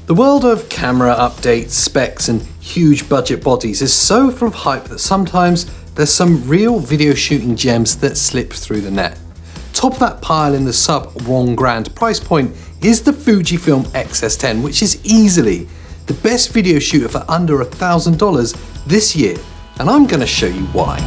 The world of camera updates, specs and huge budget bodies is so full of hype that sometimes there's some real video shooting gems that slip through the net. Top of that pile in the sub $1,000 price point is the Fujifilm X-S10, which is easily the best video shooter for under $1,000 this year, and I'm going to show you why.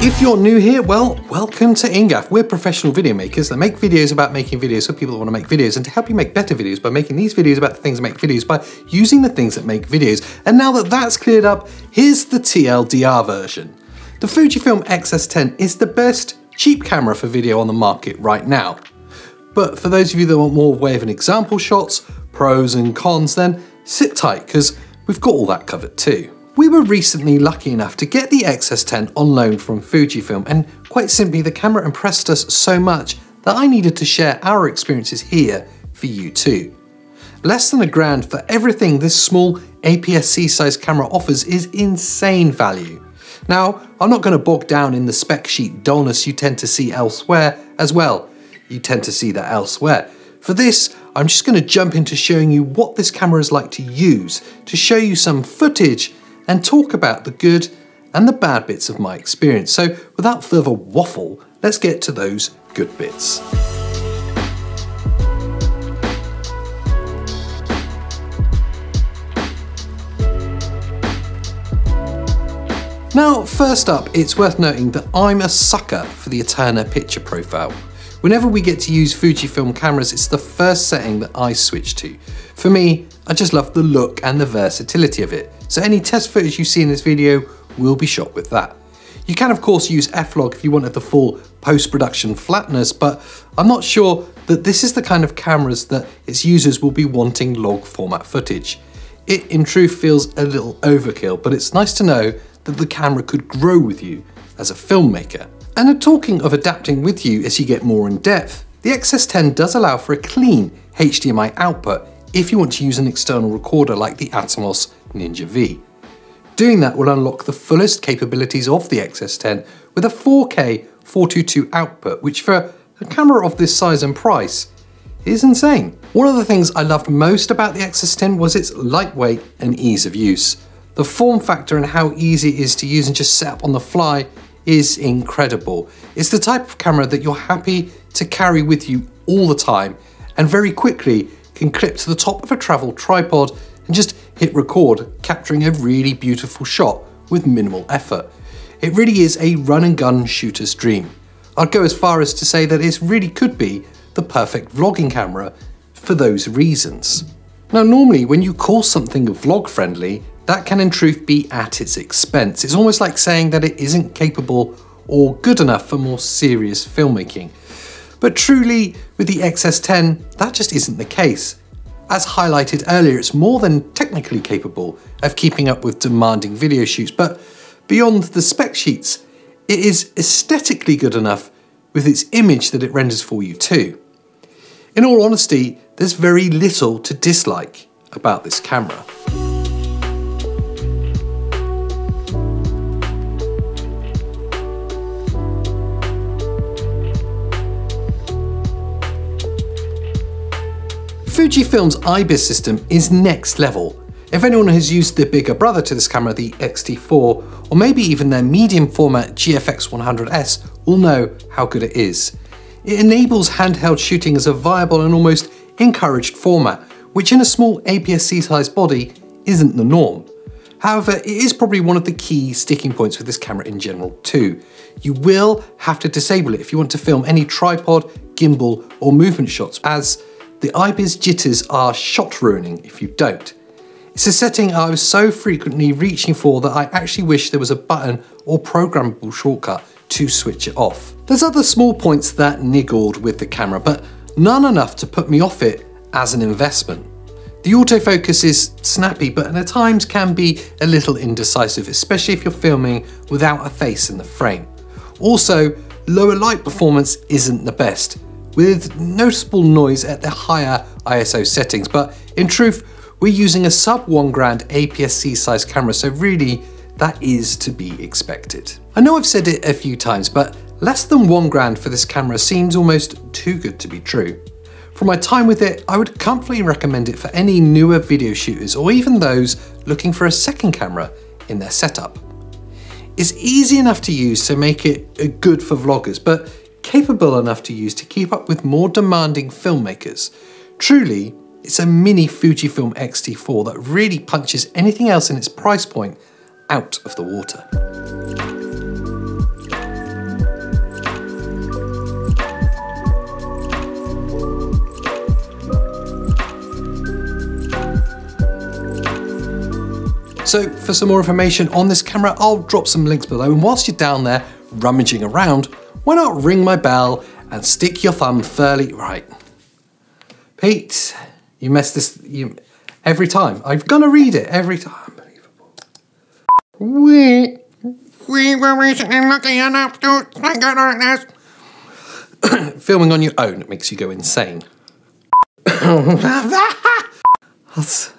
If you're new here, well, welcome to INGAF. We're professional video makers that make videos about making videos for people that want to make videos, and to help you make better videos by making these videos about the things that make videos by using the things that make videos. And now that that's cleared up, here's the TLDR version. The Fujifilm X-S10 is the best cheap camera for video on the market right now. But for those of you that want more way of an example shots, pros and cons, then sit tight because we've got all that covered too. We were recently lucky enough to get the X-S10 on loan from Fujifilm, and quite simply the camera impressed us so much that I needed to share our experiences here for you too. Less than $1,000 for everything this small APS-C size camera offers is insane value. Now, I'm not going to bog down in the spec sheet dullness you tend to see elsewhere as well. You tend to see that elsewhere. For this, I'm just going to jump into showing you what this camera is like to use, to show you some footage and talk about the good and the bad bits of my experience. So without further waffle, let's get to those good bits. Now, first up, it's worth noting that I'm a sucker for the Eterna picture profile. Whenever we get to use Fujifilm cameras, it's the first setting that I switch to. For me, I just love the look and the versatility of it. So any test footage you see in this video will be shot with that. You can of course use F-Log if you wanted the full post-production flatness, but I'm not sure that this is the kind of cameras that its users will be wanting log format footage. It in truth feels a little overkill, but it's nice to know that the camera could grow with you as a filmmaker. And talking of adapting with you as you get more in depth, the X-S10 does allow for a clean HDMI output if you want to use an external recorder like the Atomos Ninja V. Doing that will unlock the fullest capabilities of the X-S10 with a 4K 422 output, which for a camera of this size and price is insane. One of the things I loved most about the X-S10 was its lightweight and ease of use. The form factor and how easy it is to use and just set up on the fly is incredible. It's the type of camera that you're happy to carry with you all the time and very quickly can clip to the top of a travel tripod and just hit record, capturing a really beautiful shot with minimal effort. It really is a run and gun shooter's dream. I'd go as far as to say that it really could be the perfect vlogging camera for those reasons. Now normally when you call something vlog friendly, that can in truth be at its expense. It's almost like saying that it isn't capable or good enough for more serious filmmaking. But truly, with the X-S10, that just isn't the case. As highlighted earlier, it's more than technically capable of keeping up with demanding video shoots, but beyond the spec sheets, it is aesthetically good enough with its image that it renders for you too. In all honesty, there's very little to dislike about this camera. Fujifilm's IBIS system is next level. If anyone has used the bigger brother to this camera, the X-T4, or maybe even their medium format GFX100S, will know how good it is. It enables handheld shooting as a viable and almost encouraged format, which in a small APS-C sized body isn't the norm. However, it is probably one of the key sticking points with this camera in general too. You will have to disable it if you want to film any tripod, gimbal, or movement shots, as the IBIS jitters are shot ruining if you don't. It's a setting I was so frequently reaching for that I actually wish there was a button or programmable shortcut to switch it off. There's other small points that niggled with the camera, but none enough to put me off it as an investment. The autofocus is snappy, but at times can be a little indecisive, especially if you're filming without a face in the frame. Also, lower light performance isn't the best, with noticeable noise at the higher ISO settings, but in truth, We're using a sub £1,000 APS-C size camera, so really that is to be expected. I know I've said it a few times, but less than £1,000 for this camera seems almost too good to be true. From my time with it, I would comfortably recommend it for any newer video shooters or even those looking for a second camera in their setup. It's easy enough to use to make it good for vloggers, but capable enough to use to keep up with more demanding filmmakers. Truly, it's a mini Fujifilm X-T4 that really punches anything else in its price point out of the water. So for some more information on this camera, I'll drop some links below, and whilst you're down there rummaging around, why not ring my bell and stick your thumb fairly right. Pete, you mess this every time. I'm gonna read it every time. Unbelievable. We were recently lucky enough to think like this. Filming on your own makes you go insane. That's